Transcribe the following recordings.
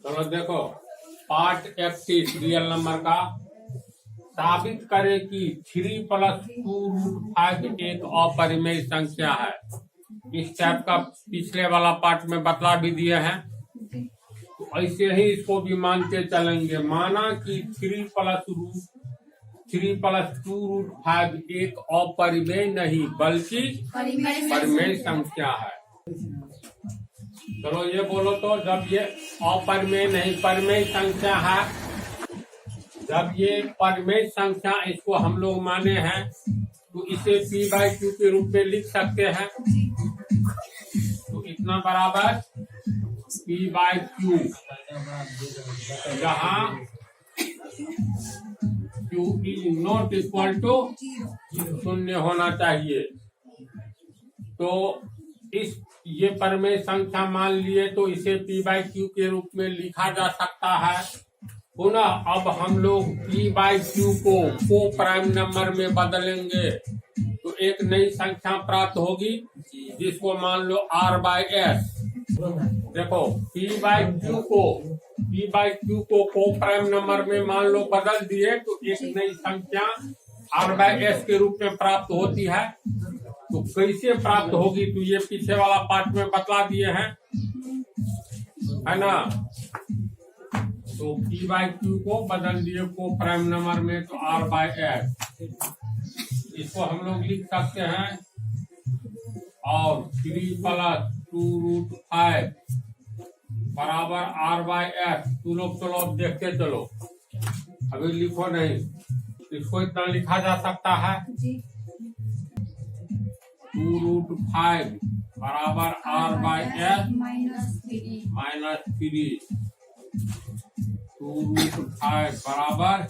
चलो देखो, part 31 real number का साबित करे कि 3+2√5 एक अपरिमेय संख्या है। इस टाइप का पिछले वाला पार्ट में बतला भी दिए हैं, तो ऐसे ही इसको भी मानते चलेंगे। माना कि 3+2√5 एक अपरिमेय नहीं बल्कि परिमेय संख्या है। चलो ये बोलो तो, जब ये अपरिमेय नहीं परिमेय संख्या है, जब ये परिमेय संख्या इसको हम लोग माने हैं, तो इसे p/q के रूप में लिख सकते हैं। तो इतना बराबर p/q, जहाँ q is not equal to 0 होना चाहिए। तो ये परिमेय संख्या मान लिए, तो इसे p/q के रूप में लिखा जा सकता है। पुनः अब हम लोग p/q को प्राइम नंबर में बदलेंगे, तो एक नई संख्या प्राप्त होगी जिसको मान लो r/s। देखो, p/q को प्राइम नंबर में मान लो बदल दिए, तो एक नई संख्या r/s के रूप में प्राप्त होती है। तो कैसे प्राप्त होगी, तो ये पीछे वाला पार्ट में बतला दिए हैं, है ना। तो p/q को बदल दिए को प्राइम नंबर में, तो r/s इसको हम लोग लिख सकते हैं। और 3+2√5 बराबर r/s। तू लोग चलो अब देखते चलो, अभी लिखो नहीं, इसको इतना लिखा जा सकता है। 2√5 बराबर r/s -3। 2√5 बराबर,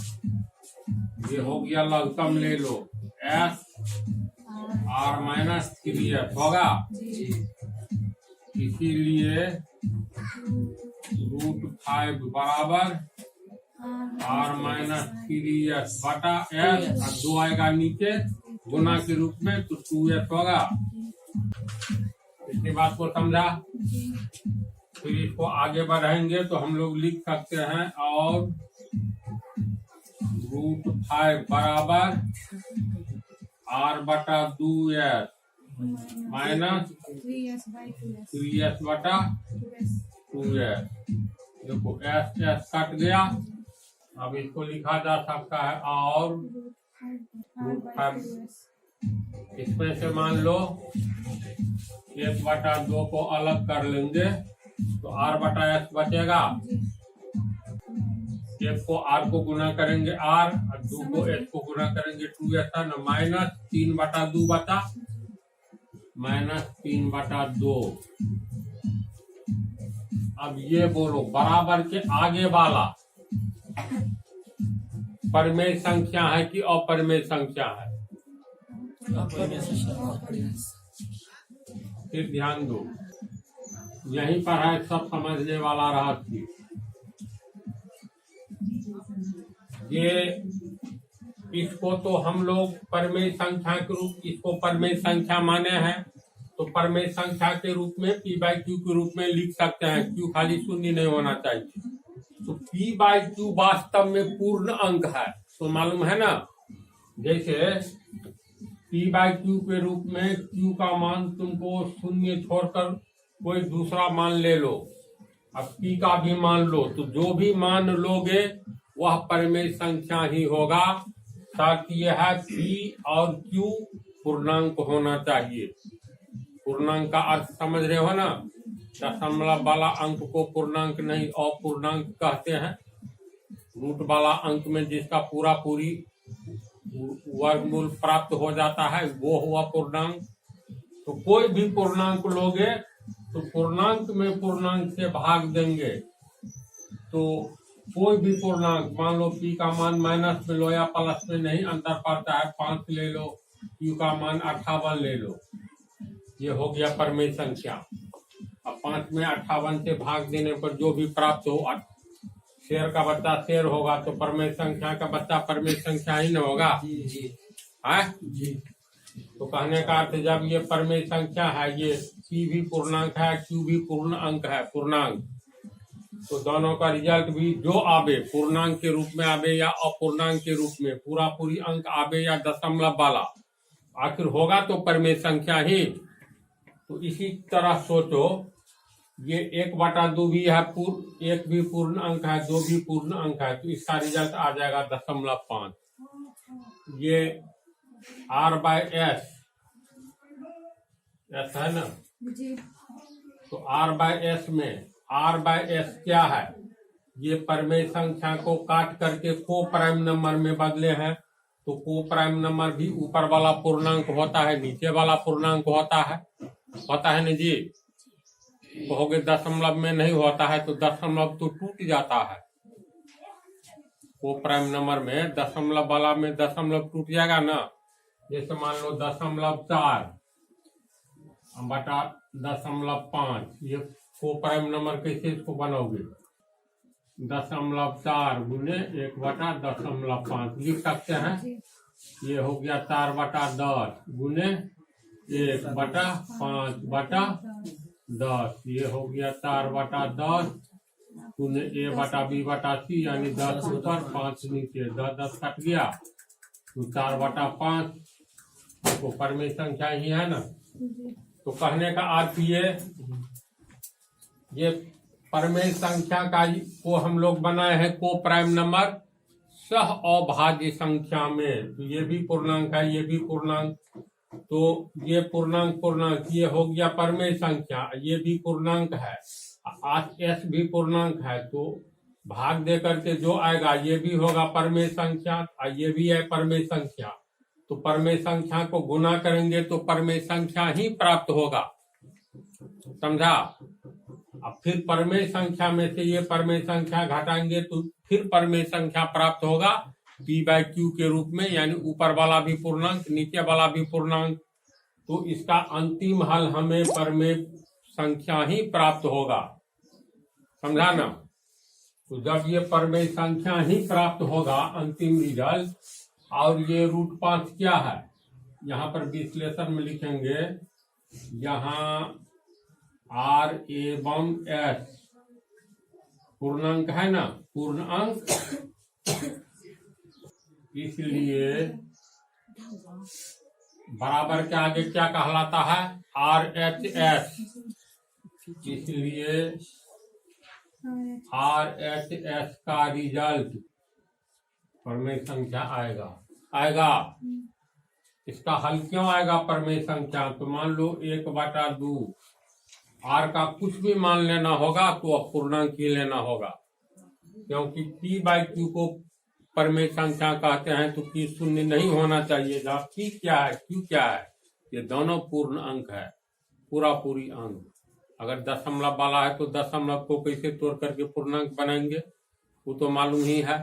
ये हो गया लघुत्तम ले लो, s r-3s होगा। इसीलिए √5 बराबर r-3s बटा s, और 2 आएगा नीचे गुना के रूप में, तो 2s होगा। इतनी बात को समझा। फिर इसको आगे बढ़ाएंगे तो हम लोग लिख सकते हैं, और √5 बराबर r/2s -3s बटा 2s। देखो s कट गया, अब इसको लिखा जा सकता है, और √5 इसमें से मान लो 1/2 को अलग कर लेंगे, तो r/s बचेगा। 1 को r को गुना करेंगे r, और 2 को s को गुना करेंगे 2s, ना, -3/2 बचा -3/2। अब ये बोलो, बराबर के आगे वाला परिमेय संख्या है कि अपरिमेय संख्या है? फिर ध्यान दो, यहीं पर है सब समझने वाला रहस्य। ये इसको तो हम लोग परिमेय संख्या के रूप, इसको परिमेय संख्या माने हैं, तो परिमेय संख्या के रूप में p/q के रूप में लिख सकते हैं। q खाली शून्य नहीं होना चाहिए। तो p/q वास्तव में पूर्ण अंक है, तो मालूम है ना। जैसे p/q के रूप में q का मान तुमको शून्य छोड़कर कोई दूसरा मान ले लो, अब p का भी मान लो, तो जो भी मान लोगे वह परिमेय संख्या ही होगा। ताकि यह है p और q पूर्णांक होना चाहिए। पूर्णांक का अर्थ समझ रहे हो ना, दशमलव वाला अंक को पूर्णांक नहीं अपूर्णांक कहते हैं। रूट वाला अंक में जिसका पूरा पूरी वर्गमूल प्राप्त हो जाता है वो हुआ पूर्णांक। तो कोई भी पूर्णांक लोगे तो पूर्णांक में पूर्णांक से भाग देंगे, तो कोई भी पूर्णांक, मान लो p का मान माइनस में लो या प्लस में, नहीं अंतर पड़ता है, 5 ले लो, q का मान 58 ले लो, ये हो गया परिमेय संख्या। अब 5 में 58 से भाग देने पर जो भी प्राप्त हो, शेर का बच्चा शेर होगा, तो परिमेय संख्या का बच्चा परिमेय संख्या ही न होगा। जी। तो कहने का अर्थ, जब ये परिमेय संख्या है, ये पी भी पूर्णांक है, क्यू भी पूर्ण अंक है, पूर्णांक। तो दोनों का रिजल्ट भी जो आवे, पूर्णांक के रूप में आवे या अपूर्णांक के रूप में, पूरा पूरी अंक आवे या दशमलव वाला, आखिर होगा तो परमेय संख्या ही। तो इसी तरह सोचो, ये 1/2 भी है, एक भी पूर्ण अंक है, 2 भी पूर्ण अंक है, तो इसका रिजल्ट आ जाएगा 0.5। ये r/s है ना जी। तो r/s में r/s क्या है? ये परमेय संख्या को काट करके को प्राइम नंबर में बदले हैं। तो को प्राइम नंबर भी ऊपर वाला पूर्णांक होता है, नीचे वाला पूर्णांक होता है ना जी। कहोगे दशमलव में नहीं होता है, तो दशमलव तो टूट जाता है। को प्राइम नंबर में दशमलव वाला में दशमलव टूट जाएगा ना। जैसे मान लो 0.4 बटा 0.5, ये को प्राइम नंबर कैसे इसको बनाओगे? 0.4 गुने 1/0.5 लिख सकते हैं। ये हो गया 4/10 गुने 1/5/10। ये हो गया 4/10 गुने a/b/c, यानी 10 ऊपर 5 नीचे, 10 कट गया तो 4/5 तो परमेय संख्या ही है ना। तो कहने का अर्थ ये परमेय संख्या का को हम लोग बनाए हैं को प्राइम नंबर सह अभाज्य संख्या में। तो ये भी पूर्णांक है, ये भी पूर्णांक, तो ये पूर्णांक ये हो गया परमेय संख्या, ये भी पूर्णांक है, s भी पूर्णांक है। तो भाग दे करके जो आएगा ये भी होगा परमेय संख्या, ये भी है परमेय संख्या। तो परमेय संख्या को गुना करेंगे तो परमेय संख्या ही प्राप्त होगा, समझा। अब फिर परमेय संख्या में से ये परमेय संख्या घटाएंगे तो फिर परमेय संख्या प्राप्त होगा p/q के रूप में, यानी ऊपर वाला भी पूर्णांक, नीचे वाला भी पूर्णांक। तो इसका अंतिम हल हमें परमेय संख्या ही प्राप्त होगा, समझा ना। तो जब ये परमेय संख्या ही प्राप्त होगा अंतिम रिजल्ट, और ये √5 क्या है? यहाँ पर विश्लेषण में लिखेंगे, यहाँ r एवं s पूर्णांक है ना, पूर्ण अंक, इसलिए बराबर के आगे क्या कहलाता है? RHS। इसलिए RHS का रिजल्ट परमेय संख्या आएगा। इसका हल क्यों आएगा परमेय संख्या? तो मान लो 1/2, r का कुछ भी मान लेना होगा तो अपूर्णांक ही लेना होगा, क्योंकि p/q को परमेय संख्या कहते हैं। तो p शून्य नहीं होना चाहिए। जहाँ p क्या है, q क्या है, ये दोनों पूर्ण अंक है, पूरा पूरी अंक। अगर दशमलव वाला है तो दशमलव को कैसे तोड़ करके पूर्णांक बनाएंगे, वो तो मालूम ही है।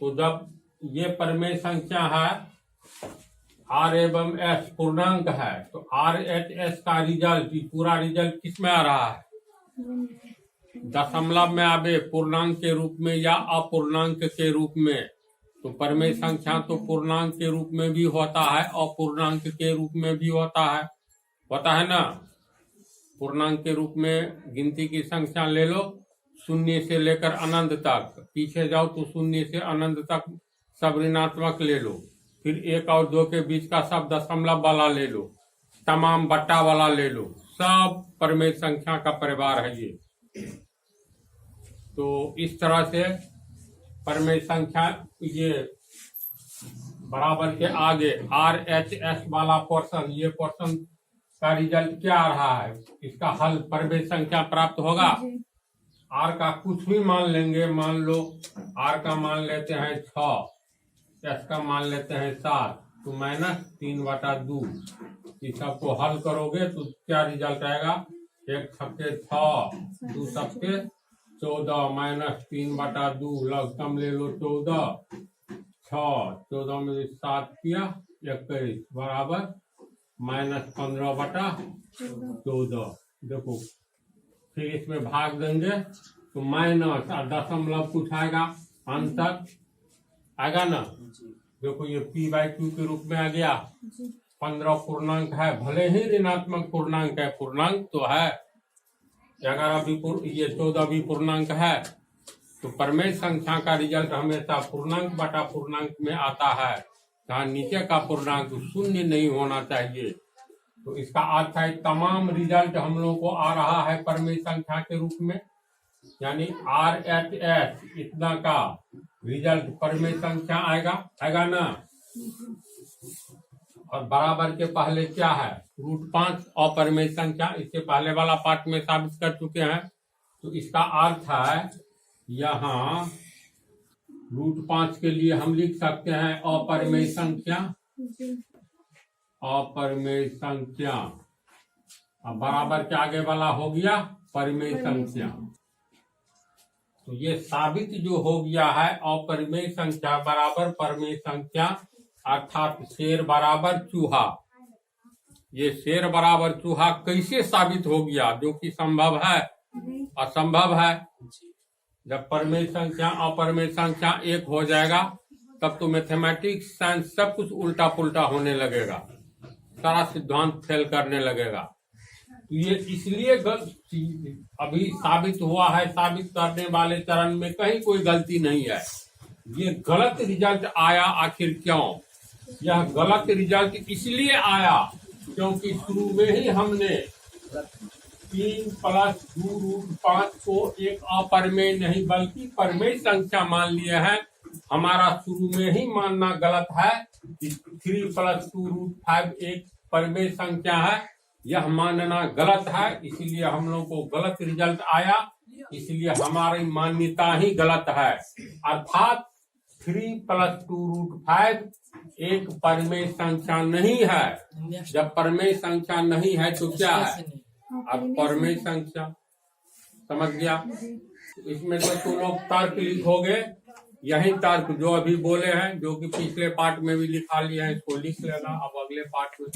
तो जब ये परमेय संख्या है, r एवं s पूर्णांक है, तो RHS का रिजल्ट, पूरा रिजल्ट किस में आ रहा है? दशमलव में आवे, पूर्णांक के रूप में या अपूर्णांक के रूप में। तो परमेय संख्या तो पूर्णांक के रूप में भी होता है, अपूर्णांक के रूप में भी होता है ना। पूर्णांक के रूप में गिनती की संख्या ले लो, 0 से लेकर अनंत तक, पीछे जाओ तो 0 से अनंत तक सब ऋणात्मक ले लो, फिर 1 और 2 के बीच का सब दशमलव वाला ले लो, तमाम बट्टा वाला ले लो, सब परमेय संख्या का परिवार है ये। तो इस तरह से परमेय संख्या, ये बराबर के आगे RHS वाला पोर्शन, ये पोर्शन का रिजल्ट क्या आ रहा है? इसका हल परमेय संख्या प्राप्त होगा। r का कुछ भी मान लेंगे, मान लो r का मान लेते हैं 6, s का मान लेते हैं 7, तो -3/2। इस सबको हल करोगे तो क्या रिजल्ट आएगा? 1 छक्के 6, 2 छक्के 14, -3/2, लघुत्तम ले लो 14, 14 में 7 किया 21, बराबर -15/14। देखो, फिर इसमें भाग देंगे तो माइनस और दशमलव कुछ आएगा, अंतर आएगा ना। देखो ये p/q के रूप में आ गया, 15 पूर्णांक है, भले ही ऋणात्मक पूर्णांक है, पूर्णांक तो है। 11 भी ये 14 भी पूर्णांक है, तो परमेय संख्या का रिजल्ट हमेशा पूर्णांक बटा पूर्णांक में आता है, जहाँ नीचे का पूर्णांक शून्य नहीं होना चाहिए। तो इसका अर्थ है तमाम रिजल्ट हम लोग को आ रहा है परमेय संख्या के रूप में, यानी RHS इतना का रिजल्ट परमेय संख्या आएगा ना। और बराबर के पहले क्या है, √5 अपरमेय संख्या, इससे पहले वाला पार्ट में साबित कर चुके हैं। तो इसका अर्थ है यहाँ √5 के लिए हम लिख सकते हैं अपरमेय संख्या, अपरमेय संख्या। अब बराबर के आगे वाला हो गया परमेय संख्या। तो ये साबित जो हो गया है अपरमेय संख्या बराबर परमेय संख्या, अर्थात शेर बराबर चूहा। ये शेर बराबर चूहा कैसे साबित हो गया, जो कि संभव है, असंभव है। जब परमेय संख्या अपरमेय संख्या एक हो जाएगा तब तो मैथमेटिक्स साइंस सब कुछ उल्टा पुल्टा होने लगेगा, सारा सिद्धांत फेल करने लगेगा। तो ये इसलिए अभी साबित हुआ है, साबित करने वाले चरण में कहीं कोई गलती नहीं है। ये गलत रिजल्ट आया, आखिर क्यों? यह गलत रिजल्ट इसलिए आया क्योंकि शुरू में ही हमने 3 + 2√5 को एक अपरमेय नहीं बल्कि परमेय संख्या मान लिए हैं। हमारा शुरू में ही मानना गलत है कि 3 + 2√5 एक परमेय संख्या है, यह मानना गलत है। इसलिए हम लोग को गलत रिजल्ट आया, इसलिए हमारी मान्यता ही गलत है। अर्थात 3 + 2√5 एक परमेय संख्या नहीं है। जब परमेय संख्या नहीं है तो क्या है, अब परमेय संख्या। समझ गया? इसमें तो तुम लोग तर्क लिखोगे, यही तर्क जो अभी बोले हैं, जो कि पिछले पार्ट में भी लिखा लिया है, इसको लिख लेना। अब अगले पार्ट में